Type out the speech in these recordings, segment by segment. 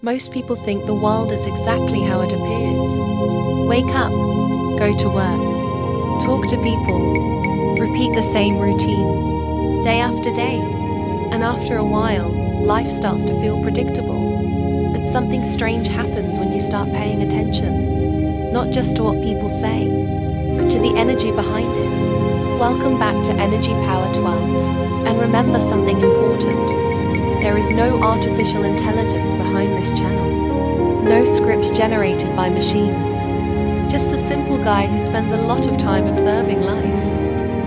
Most people think the world is exactly how it appears. Wake up, go to work, talk to people, repeat the same routine, day after day. And after a while, life starts to feel predictable. But something strange happens when you start paying attention, not just to what people say, but to the energy behind it. Welcome back to Energy Power 12. And remember something important. There is no artificial intelligence behind this channel. No scripts generated by machines. Just a simple guy who spends a lot of time observing life.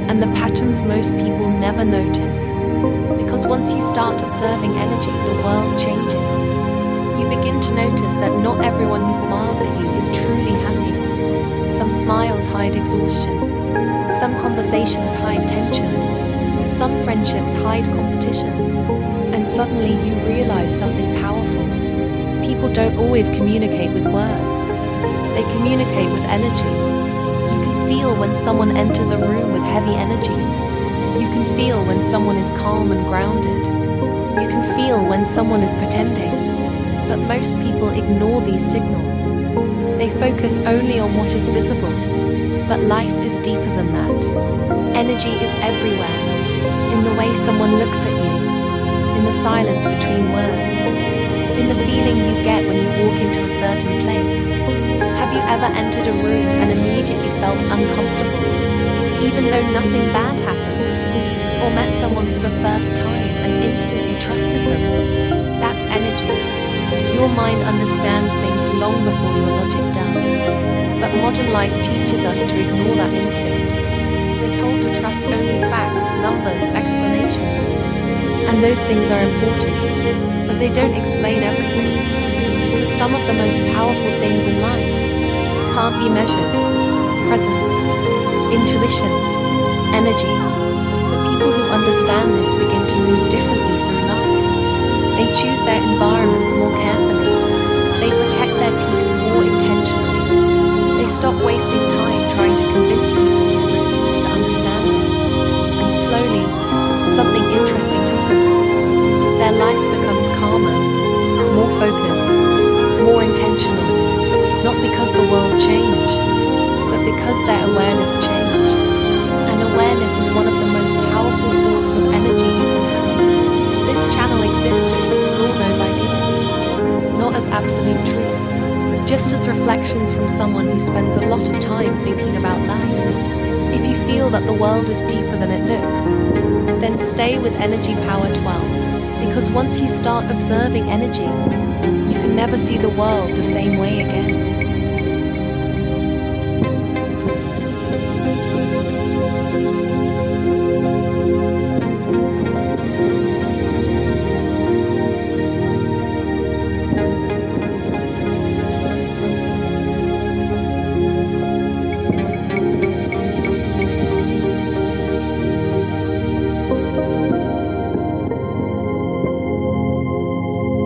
And the patterns most people never notice. Because once you start observing energy, the world changes. You begin to notice that not everyone who smiles at you is truly happy. Some smiles hide exhaustion. Some conversations hide tension. Some friendships hide competition. And suddenly you realize something powerful. People don't always communicate with words. They communicate with energy. You can feel when someone enters a room with heavy energy. You can feel when someone is calm and grounded. You can feel when someone is pretending. But most people ignore these signals. They focus only on what is visible. But life is deeper than that. Energy is everywhere. In the way someone looks at you. In the silence between words, in the feeling you get when you walk into a certain place. Have you ever entered a room and immediately felt uncomfortable, even though nothing bad happened? Or met someone for the first time and instantly trusted them? That's energy. Your mind understands things long before your logic does. But modern life teaches us to ignore that instinct. We're told to trust only facts, numbers, explanations. And those things are important, but they don't explain everything. Because some of the most powerful things in life can't be measured. Presence, intuition, energy. The people who understand this begin to move differently through life. They choose their environments more carefully. They protect their peace more intentionally. They stop wasting time trying to convince people who refuse to understand them. And slowly, something interesting happens. Their life becomes calmer, more focused, more intentional. Not because the world changed, but because their awareness changed. And awareness is one of the most powerful forms of energy you can have. This channel exists to explore those ideas, not as absolute truth, just as reflections from someone who spends a lot of time thinking about life. If you feel that the world is deeper than it looks, then stay with Energy Power 12. Because once you start observing energy, you can never see the world the same way again.